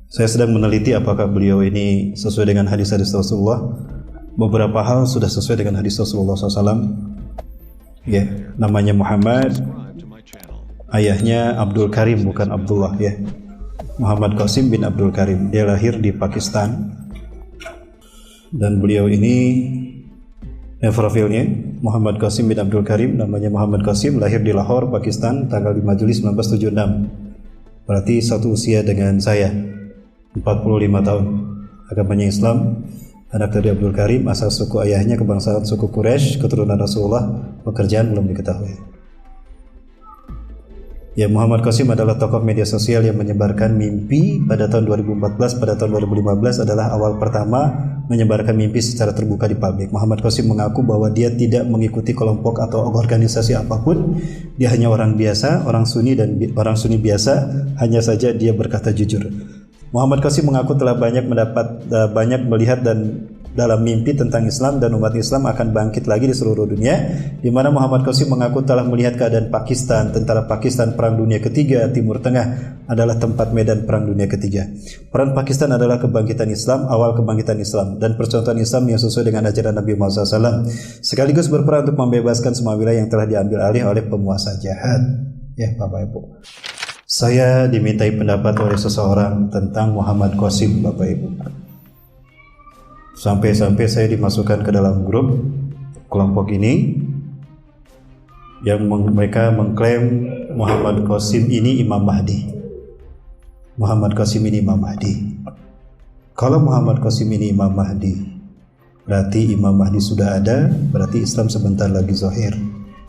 Saya sedang meneliti apakah beliau ini sesuai dengan hadis-hadis Rasulullah. Beberapa hal sudah sesuai dengan hadis Rasulullah SAW. Ya, namanya Muhammad, ayahnya Abdul Karim bukan Abdullah ya. Muhammad Qasim bin Abdul Karim. Dia lahir di Pakistan. Dan beliau ini profilnya Muhammad Qasim bin Abdul Karim, namanya Muhammad Qasim, lahir di Lahore, Pakistan, tanggal 5 Juli 1976. Berarti satu usia dengan saya, 45 tahun. Agamanya Islam, anak dari Abdul Karim, asal suku ayahnya kebangsaan suku Quraisy, keturunan Rasulullah, pekerjaan belum diketahui. Ya, Muhammad Qasim adalah tokoh media sosial yang menyebarkan mimpi pada tahun 2014. Pada tahun 2015 adalah awal pertama menyebarkan mimpi secara terbuka di publik. Muhammad Qasim mengaku bahwa dia tidak mengikuti kelompok atau organisasi apapun. Dia hanya orang biasa, orang Sunni biasa. Hanya saja dia berkata jujur. Muhammad Qasim mengaku telah banyak melihat dan dalam mimpi tentang Islam dan umat Islam akan bangkit lagi di seluruh dunia, di mana Muhammad Qasim mengaku telah melihat keadaan Pakistan, tentara Pakistan Perang Dunia Ketiga, Timur Tengah adalah tempat medan Perang Dunia Ketiga. Peran Pakistan adalah kebangkitan Islam, awal kebangkitan Islam dan percontohan Islam yang sesuai dengan ajaran Nabi Muhammad SAW, sekaligus berperan untuk membebaskan semua wilayah yang telah diambil alih oleh penguasa jahat. Ya, Bapak Ibu, saya dimintai pendapat oleh seseorang tentang Muhammad Qasim, Bapak Ibu. Sampai-sampai saya dimasukkan ke dalam grup kelompok ini yang mereka mengklaim Muhammad Qasim ini Imam Mahdi. Muhammad Qasim ini Imam Mahdi. Kalau Muhammad Qasim ini Imam Mahdi, berarti Imam Mahdi sudah ada, berarti Islam sebentar lagi zahir.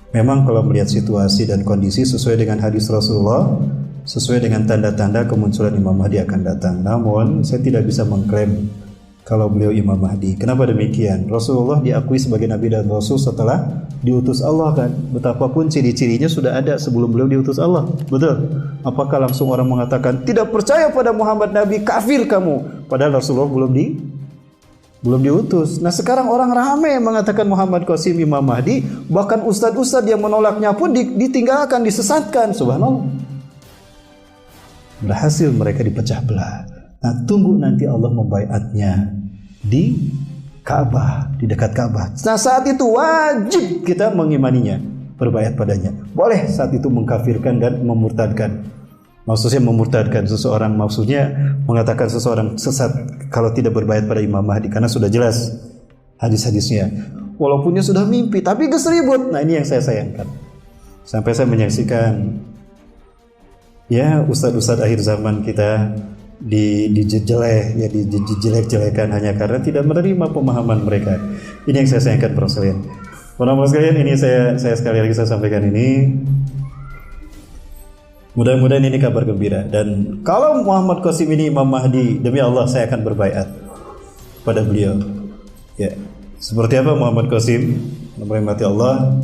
Memang kalau melihat situasi dan kondisi sesuai dengan hadis Rasulullah, sesuai dengan tanda-tanda kemunculan Imam Mahdi akan datang. Namun saya tidak bisa mengklaim kalau beliau Imam Mahdi. Kenapa demikian? Rasulullah diakui sebagai Nabi dan Rasul setelah diutus Allah kan. Betapapun ciri-cirinya sudah ada sebelum beliau diutus Allah. Betul? Apakah langsung orang mengatakan tidak percaya pada Muhammad Nabi, kafir kamu? Padahal Rasulullah belum diutus. Nah sekarang orang ramai mengatakan Muhammad Qasim Imam Mahdi. Bahkan ustadz-ustadz yang menolaknya pun ditinggalkan, disesatkan. Subhanallah. Berhasil mereka dipecah belah. Nah tunggu nanti Allah membaiatnya di Ka'bah, di dekat Ka'bah. Nah saat itu wajib kita mengimaninya, berbaiat padanya. Boleh saat itu mengkafirkan dan memurtadkan. Maksudnya memurtadkan seseorang, maksudnya mengatakan seseorang sesat kalau tidak berbaiat pada Imam Mahdi, karena sudah jelas hadis-hadisnya. Walaupun dia sudah mimpi, tapi keseribut. Nah ini yang saya sayangkan. Sampai saya menyaksikan ya ustadz-ustadz akhir zaman kita dijelek-jelekan hanya karena tidak menerima pemahaman mereka. Ini yang saya sayangkan para sekalian. Teman-teman sekalian, ini saya sekali lagi saya sampaikan ini. Mudah-mudahan ini kabar gembira. Dan kalau Muhammad Qasim ini Imam Mahdi, demi Allah saya akan berbaiat pada beliau. Ya, seperti apa Muhammad Qasim? Merahmati Allah.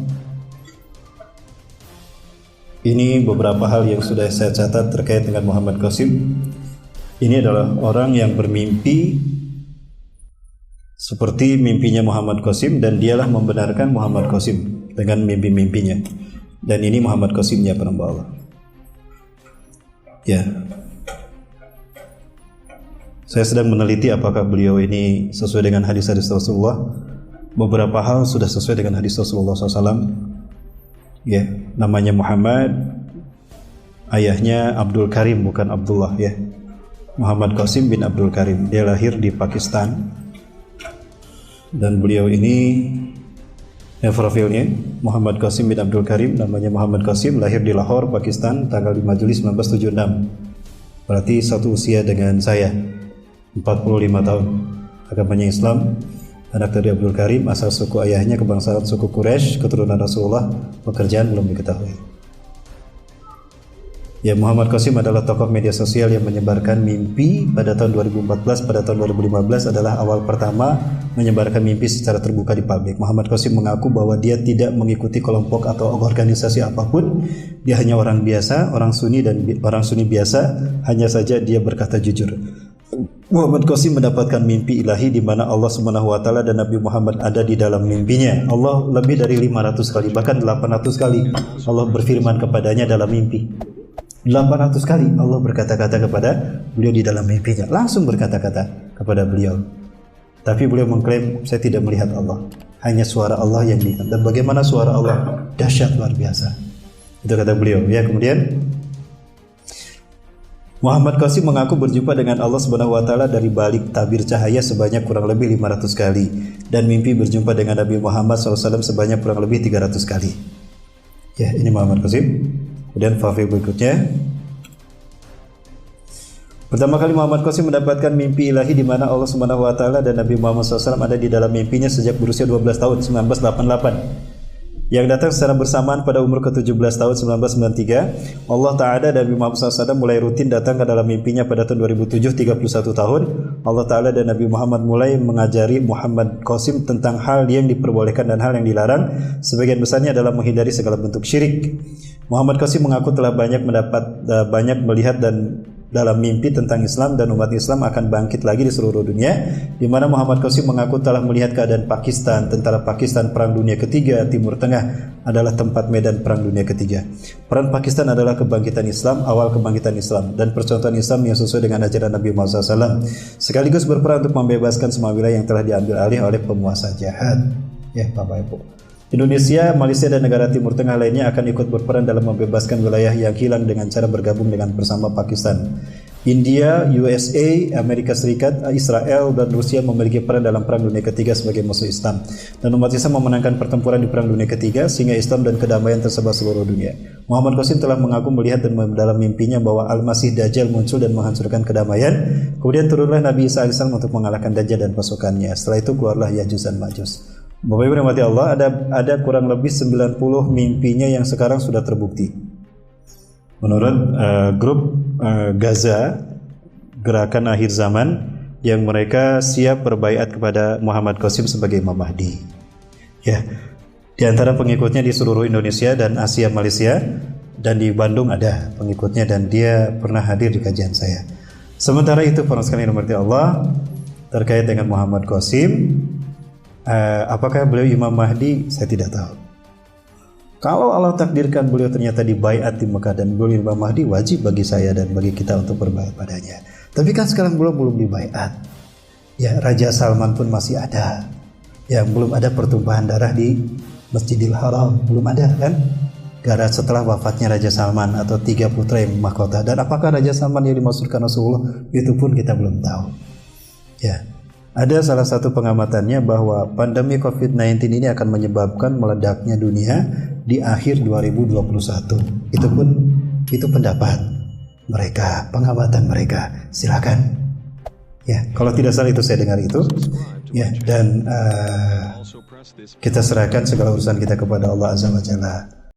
Ini beberapa hal yang sudah saya catat terkait dengan Muhammad Qasim. Ini adalah orang yang bermimpi seperti mimpinya Muhammad Qasim, dan dialah membenarkan Muhammad Qasim dengan mimpi-mimpinya. Dan ini Muhammad Qasimnya penambah Allah. Ya, saya sedang meneliti apakah beliau ini sesuai dengan hadis-hadis Rasulullah. Beberapa hal sudah sesuai dengan hadis Rasulullah SAW. Ya, namanya Muhammad, ayahnya Abdul Karim bukan Abdullah ya. Muhammad Qasim bin Abdul Karim. Dia lahir di Pakistan. Dan beliau ini profilnya Muhammad Qasim bin Abdul Karim, namanya Muhammad Qasim, lahir di Lahore, Pakistan, tanggal 5 Juli 1976. Berarti satu usia dengan saya, 45 tahun. Agamanya Islam, anak dari Abdul Karim, asal suku ayahnya kebangsaan suku Quraisy, keturunan Rasulullah, pekerjaan belum diketahui. Ya, Muhammad Qasim adalah tokoh media sosial yang menyebarkan mimpi pada tahun 2014. Pada tahun 2015 adalah awal pertama menyebarkan mimpi secara terbuka di publik. Muhammad Qasim mengaku bahwa dia tidak mengikuti kelompok atau organisasi apapun. Dia hanya orang biasa, orang Sunni biasa. Hanya saja dia berkata jujur. Muhammad Qasim mendapatkan mimpi ilahi di mana Allah SWT dan Nabi Muhammad ada di dalam mimpinya. Allah lebih dari 500 kali, bahkan 800 kali Allah berfirman kepadanya dalam mimpi. 800 kali Allah berkata-kata kepada beliau di dalam mimpinya, langsung berkata-kata kepada beliau. Tapi beliau mengklaim, saya tidak melihat Allah, hanya suara Allah yang diingat. Dan bagaimana suara Allah dahsyat, luar biasa. Itu kata beliau. Ya, kemudian Muhammad Qasim mengaku berjumpa dengan Allah Subhanahu wa taala dari balik tabir cahaya sebanyak kurang lebih 500 kali, dan mimpi berjumpa dengan Nabi Muhammad SAW sebanyak kurang lebih 300 kali. Ya, ini Muhammad Qasim. Kemudian fafi berikutnya. Pertama kali Muhammad Qasim mendapatkan mimpi ilahi di mana Allah Subhanahu wa taala dan Nabi Muhammad SAW ada di dalam mimpinya sejak berusia 12 tahun 1988. Yang datang secara bersamaan pada umur ke-17 tahun 1993. Allah Ta'ala dan Nabi Muhammad SAW mulai rutin datang ke dalam mimpinya pada tahun 2007, 31 tahun. Allah Ta'ala dan Nabi Muhammad mulai mengajari Muhammad Qasim tentang hal yang diperbolehkan dan hal yang dilarang. Sebagian besarnya adalah menghindari segala bentuk syirik. Muhammad Qasim mengaku telah banyak melihat dan dalam mimpi tentang Islam dan umat Islam akan bangkit lagi di seluruh dunia, di mana Muhammad Qasim mengaku telah melihat keadaan Pakistan, tentara Pakistan Perang Dunia Ketiga, Timur Tengah adalah tempat medan Perang Dunia Ketiga. Peran Pakistan adalah kebangkitan Islam, awal kebangkitan Islam, dan percontohan Islam yang sesuai dengan ajaran Nabi Muhammad SAW, sekaligus berperan untuk membebaskan semua wilayah yang telah diambil alih oleh penguasa jahat. Ya, Bapak Ibu. Indonesia, Malaysia, dan negara Timur Tengah lainnya akan ikut berperan dalam membebaskan wilayah yang hilang dengan cara bergabung dengan bersama Pakistan. India, USA, Amerika Serikat, Israel, dan Rusia memiliki peran dalam Perang Dunia Ketiga sebagai musuh Islam. Dan umat Islam memenangkan pertempuran di Perang Dunia Ketiga sehingga Islam dan kedamaian tersebar seluruh dunia. Muhammad Qasim telah mengaku melihat dan dalam mimpinya bahwa Al-Masih Dajjal muncul dan menghancurkan kedamaian. Kemudian turunlah Nabi Isa AS untuk mengalahkan Dajjal dan pasukannya. Setelah itu keluarlah Yajuj dan Majuj. Bapak Ibu rahmati Allah, ada kurang lebih 90 mimpinya yang sekarang sudah terbukti. Menurut grup Gaza, Gerakan Akhir Zaman, yang mereka siap berbaiat kepada Muhammad Qasim sebagai Imam Mahdi. Ya, di antara pengikutnya di seluruh Indonesia dan Asia Malaysia, dan di Bandung ada pengikutnya dan dia pernah hadir di kajian saya. Sementara itu para sekalian rahmati Allah, terkait dengan Muhammad Qasim, apakah beliau Imam Mahdi? Saya tidak tahu. Kalau Allah takdirkan beliau ternyata dibaiat di Mekah dan beliau Imam Mahdi, wajib bagi saya dan bagi kita untuk berbaiat padanya. Tapi kan sekarang belum dibaiat. Ya, Raja Salman pun masih ada. Ya, belum ada pertumpahan darah di Masjidil Haram, belum ada kan? Gara setelah wafatnya Raja Salman atau 3 putra yang mahkota. Dan apakah Raja Salman yang dimaksudkan Rasulullah? Itu pun kita belum tahu. Ya. Ada salah satu pengamatannya bahwa pandemi COVID-19 ini akan menyebabkan meledaknya dunia di akhir 2021. Itu pendapat mereka, pengamatan mereka. Silakan. Ya, kalau tidak salah itu saya dengar itu. Ya, dan kita serahkan segala urusan kita kepada Allah Azza wa Jalla.